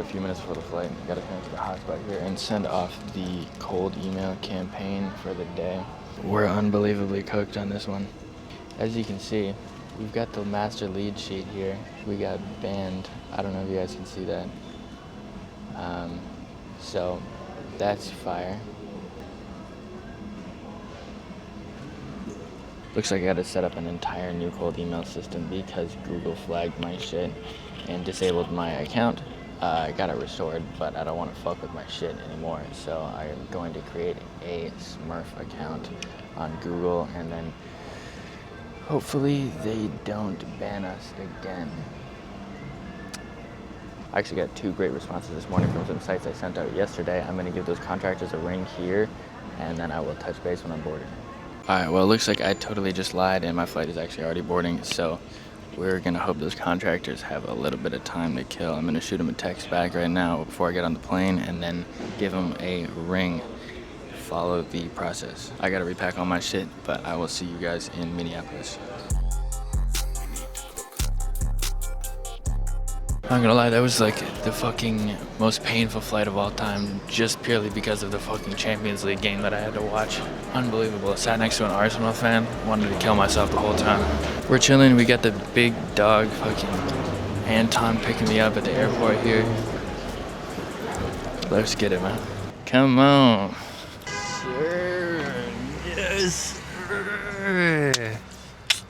a few minutes before the flight. Gotta connect to the hotspot here and send off the cold email campaign for the day. We're unbelievably cooked on this one. As you can see, we've got the master lead sheet here. We got banned. I don't know if you guys can see that. So that's fire. Looks like I gotta set up an entire new cold email system because Google flagged my shit and disabled my account. I got it restored, but I don't want to fuck with my shit anymore. So I'm going to create a Smurf account on Google, and then hopefully they don't ban us again. I actually got 2 great responses this morning from some sites I sent out yesterday. I'm gonna give those contractors a ring here, and then I will touch base when I'm boarding. All right, well, it looks like I totally just lied and my flight is actually already boarding, so we're gonna hope those contractors have a little bit of time to kill. I'm gonna shoot them a text back right now before I get on the plane and then give them a ring. Follow the process. I gotta repack all my shit, but I will see you guys in Minneapolis. I'm not gonna lie, that was like the fucking most painful flight of all time, just purely because of the fucking Champions League game that I had to watch. Unbelievable. I sat next to an Arsenal fan, wanted to kill myself the whole time. We're chilling, we got the big dog fucking Anton picking me up at the airport here. Let's get it, man. Come on. Sir. Yes. Sir.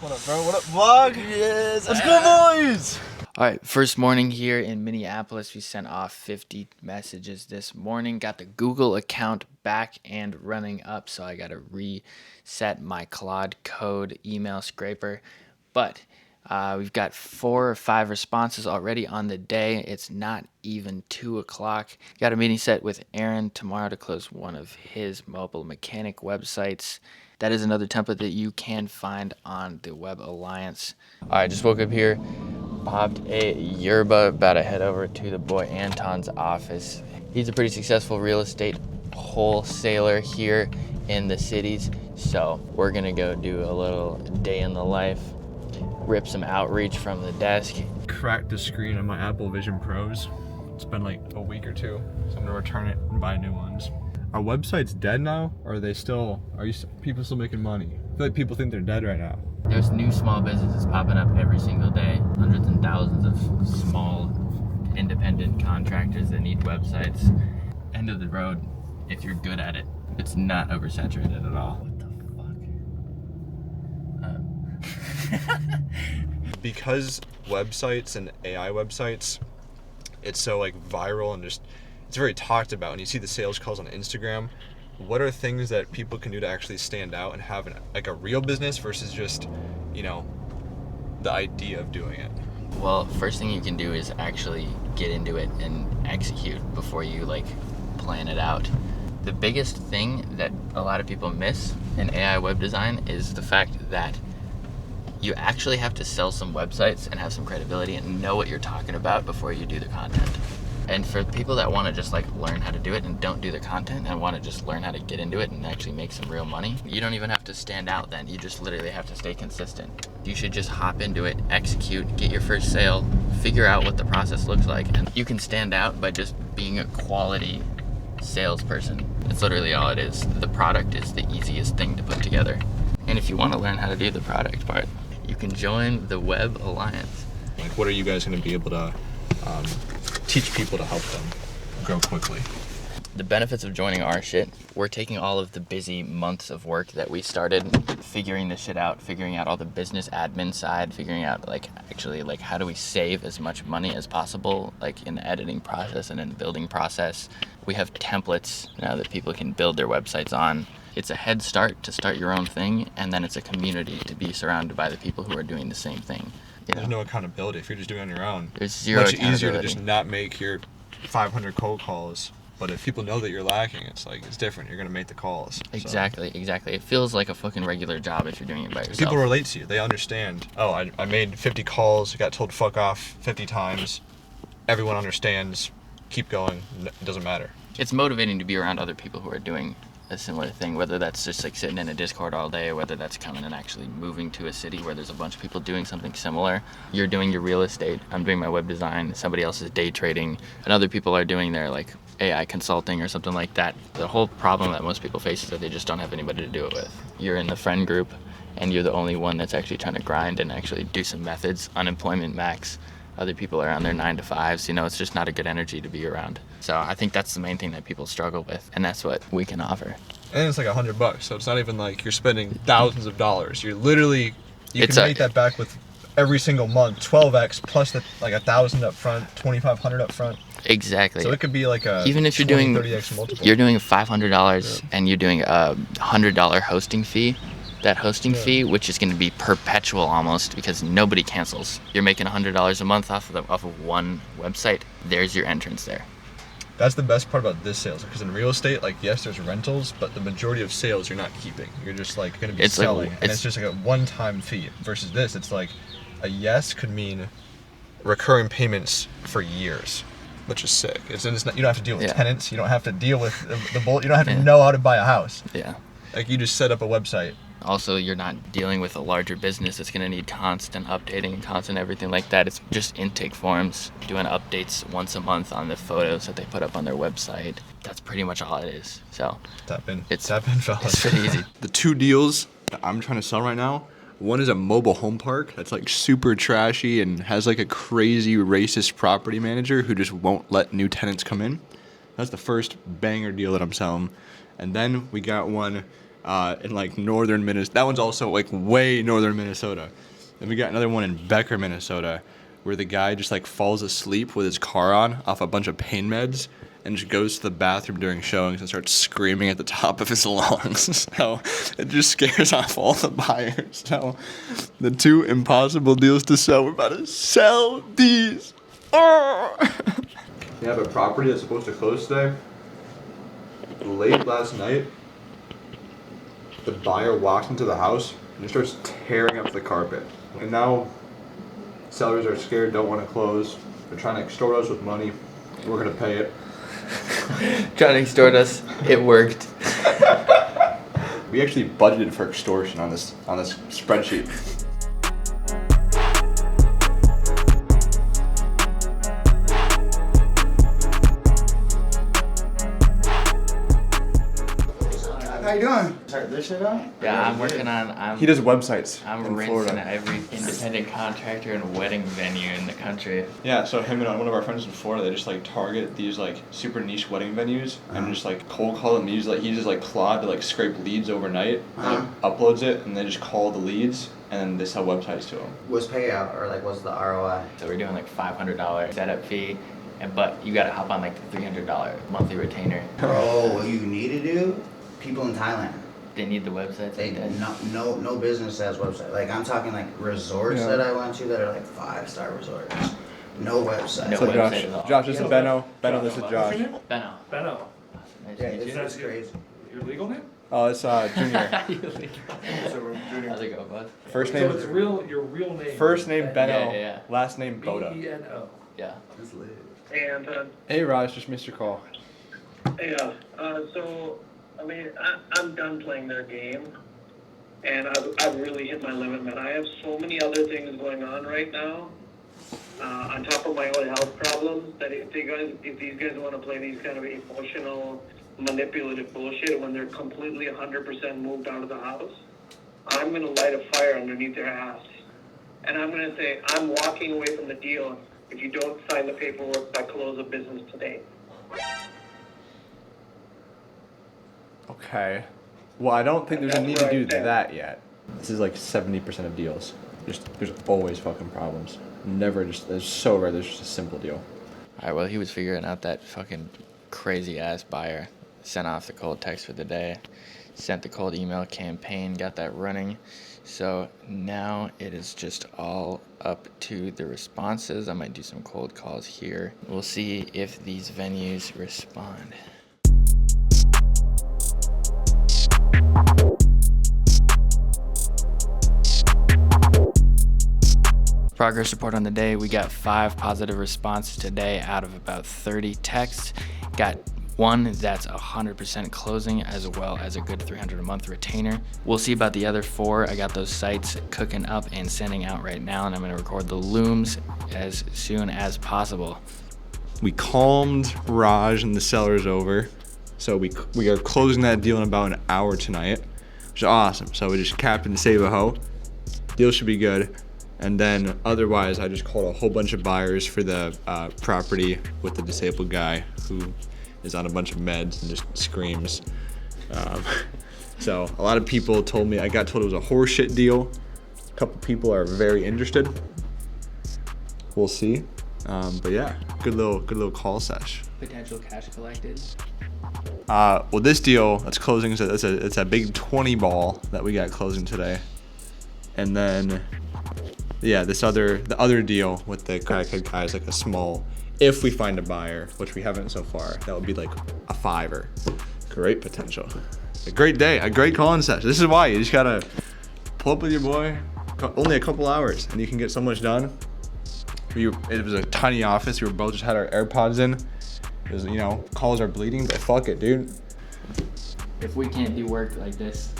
What up, bro? What up, vlog? Yes. Let's go, boys! All right, first morning here in Minneapolis. We sent off 50 messages this morning. Got the Google account back and running up, so I got to reset my Claude Code email scraper. But we've got 4 or 5 responses already on the day. It's not even 2 o'clock. Got a meeting set with Aaron tomorrow to close one of his mobile mechanic websites. That is another template that you can find on the Web Alliance. All right, just woke up here. Popped a yerba, about to head over to the boy Anton's office. He's a pretty successful real estate wholesaler here in the cities, so we're gonna go do a little day in the life, rip some outreach from the desk. Cracked the screen on my Apple Vision Pros. It's been like a week or 2, so I'm gonna return it and buy new ones. Our website's dead now, or are people still making money? I feel like people think they're dead right now. There's new small businesses popping up every single day. Hundreds and thousands of small independent contractors that need websites. End of the road, if you're good at it. It's not oversaturated at all. What the fuck? Because websites and AI websites, it's so like viral and just, it's very talked about, and you see the sales calls on Instagram. What are things that people can do to actually stand out and have a real business versus just, the idea of doing it? Well, first thing you can do is actually get into it and execute before you plan it out. The biggest thing that a lot of people miss in AI web design is the fact that you actually have to sell some websites and have some credibility and know what you're talking about before you do the content. And for people that want to just learn how to do it and don't do the content and want to just learn how to get into it and actually make some real money, you don't even have to stand out then. You just literally have to stay consistent. You should just hop into it, execute, get your first sale, figure out what the process looks like, and you can stand out by just being a quality salesperson. That's literally all it is. The product is the easiest thing to put together. And if you want to learn how to do the product part, you can join the Web Alliance. What are you guys going to be able to teach people to help them grow quickly? The benefits of joining our shit, we're taking all of the busy months of work that we started figuring this shit out, figuring out all the business admin side, figuring out how do we save as much money as possible, in the editing process and in the building process. We have templates now that people can build their websites on. It's a head start to start your own thing, and then it's a community to be surrounded by the people who are doing the same thing. There's no accountability if you're just doing it on your own. There's zero much easier to accountability. just not make your 500 cold calls. But if people know that you're lacking, it's different. You're gonna make the calls. Exactly. It feels like a fucking regular job if you're doing it by yourself. People relate to you. They understand. Oh, I made 50 calls. Got told fuck off 50 times. Everyone understands. Keep going. It doesn't matter. It's motivating to be around other people who are doing a similar thing, whether that's just like sitting in a Discord all day, or whether that's coming and actually moving to a city where there's a bunch of people doing something similar. You're doing your real estate, I'm doing my web design, somebody else is day trading, and other people are doing their like AI consulting or something like that. The whole problem that most people face is that they just don't have anybody to do it with. You're in the friend group and you're the only one that's actually trying to grind and actually do some methods. Unemployment max, other people are on their 9 to 5s, it's just not a good energy to be around. So I think that's the main thing that people struggle with, and that's what we can offer. And it's like $100, so it's not even like you're spending thousands of dollars. You're literally, you can make that back with every single month, 12x plus like 1,000 up front, 2,500 up front. Exactly. So it could be like a even if you're doing 30x multiple. You're doing $500 and you're doing a $100 hosting fee. That hosting fee, which is going to be perpetual almost because nobody cancels. You're making $100 a month off of one website. There's your entrance there. That's the best part about this sales, because in real estate, like, yes, there's rentals, but the majority of sales you're not keeping. You're just like going to be selling, and it's just like a one-time fee. Versus this, it's like a yes could mean recurring payments for years, which is sick. It's not, you don't have to deal with tenants. You don't have to deal with the bullet. You don't have to know how to buy a house. Yeah. Like, you just set up a website. Also, you're not dealing with a larger business that's going to need constant updating and constant everything like that. It's just intake forms, doing updates once a month on the photos that they put up on their website. That's pretty much all it is. So tap in, fellas. It's pretty easy. The two deals that I'm trying to sell right now, one is a mobile home park that's like super trashy and has like a crazy racist property manager who just won't let new tenants come in. That's the first banger deal that I'm selling. And then we got one in like northern Minnesota. That one's also like way northern Minnesota. Then we got another one in Becker, Minnesota, where the guy just like falls asleep with his car on off a bunch of pain meds and just goes to the bathroom during showings and starts screaming at the top of his lungs. So it just scares off all the buyers. So the two impossible deals to sell, we're about to sell these. Oh! You have a property that's supposed to close today. Late last night, the buyer walks into the house and just starts tearing up the carpet. And now sellers are scared, don't want to close. They're trying to extort us with money. We're going to pay it. Trying to extort us. It worked. We actually budgeted for extortion on this spreadsheet. How you doing? Start this shit on? Yeah, I'm working on. He does websites. I'm in rinsing Florida. every independent contractor and wedding venue in the country. Yeah, so him and one of our friends in Florida, they just like target these like super niche wedding venues and just like cold call them. He uses like Claude to like scrape leads overnight, uploads it, and they just call the leads, and then they sell websites to them. What's payout, or like what's the ROI? So we're doing like $500 setup fee, but you gotta hop on like the $300 monthly retainer. Bro, what you need to do? People in Thailand. They need the websites. They like that. no business has website. Like I'm talking like resorts that I went to that are like 5-star resorts. No website. No So website at all. Josh, this is Beno. Beno, this is Josh. Beno. Beno. Nice Yeah, to meet you. it's crazy. Your legal name? Oh, it's Junior. So Junior. How's it go, bud? First So name. it's your real name. First name Beno. Yeah. Last name Boda. B-E-N-O. Yeah. That's lit. And Hey Raj, just missed your call. yeah, so I mean, I'm done playing their game, and I've really hit my limit, man. I have so many other things going on right now, on top of my own health problems, that if these guys want to play these kind of emotional, manipulative bullshit when they're completely 100% moved out of the house, I'm gonna light a fire underneath their ass, and I'm gonna say I'm walking away from the deal if you don't sign the paperwork by close of business today. Okay. Well, I don't think there's a That's need to what do I said. that yet. This is like 70% of deals. There's always fucking problems. Never just, it's so rare there's just a simple deal. Alright, well, he was figuring out that fucking crazy ass buyer. Sent off the cold text for the day. Sent the cold email campaign, got that running. So now it is just all up to the responses. I might do some cold calls here. We'll see if these venues respond. Progress report on the day. We got 5 positive responses today out of about 30 texts. Got one that's 100% closing, as well as a good $300 a month retainer. We'll see about the other 4. I got those sites cooking up and sending out right now, and I'm gonna record the looms as soon as possible. We calmed Raj and the sellers over, so we are closing that deal in about an hour tonight, which is awesome. So we just capped and save a hoe. Deal should be good. And then otherwise, I just called a whole bunch of buyers for the property with the disabled guy who is on a bunch of meds and just screams. So a lot of people told me, I got told it was a horseshit deal. A couple people are very interested. We'll see. But yeah, good little call sesh. Potential cash collected. Well, this deal that's closing, it's a big 20 ball that we got closing today. And then, yeah, the other deal with the crackhead guy is like a small, if we find a buyer, which we haven't so far, that would be like a 5er. Great potential. A great day, a great calling session. This is why you just gotta pull up with your boy, only a couple hours, and you can get so much done. It was a tiny office. We were both just had our AirPods in. It was, calls are bleeding, but fuck it, dude. If we can't do work like this,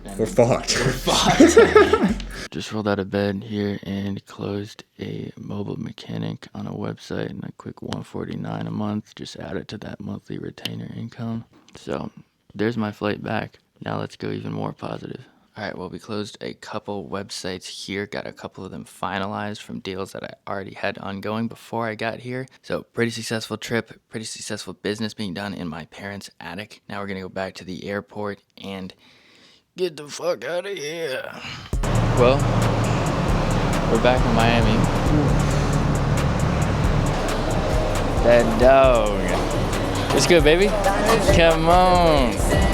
then We're fucked. We're fucked. Just rolled out of bed here and closed a mobile mechanic on a website, and a quick $149 a month. Just added to that monthly retainer income. So there's my flight back. Now let's go even more positive. All right, well, we closed a couple websites here, got a couple of them finalized from deals that I already had ongoing before I got here. So pretty successful trip, pretty successful business being done in my parents' attic. Now we're gonna go back to the airport and get the fuck out of here. Well, we're back in Miami. That dog. It's good, baby. Come on.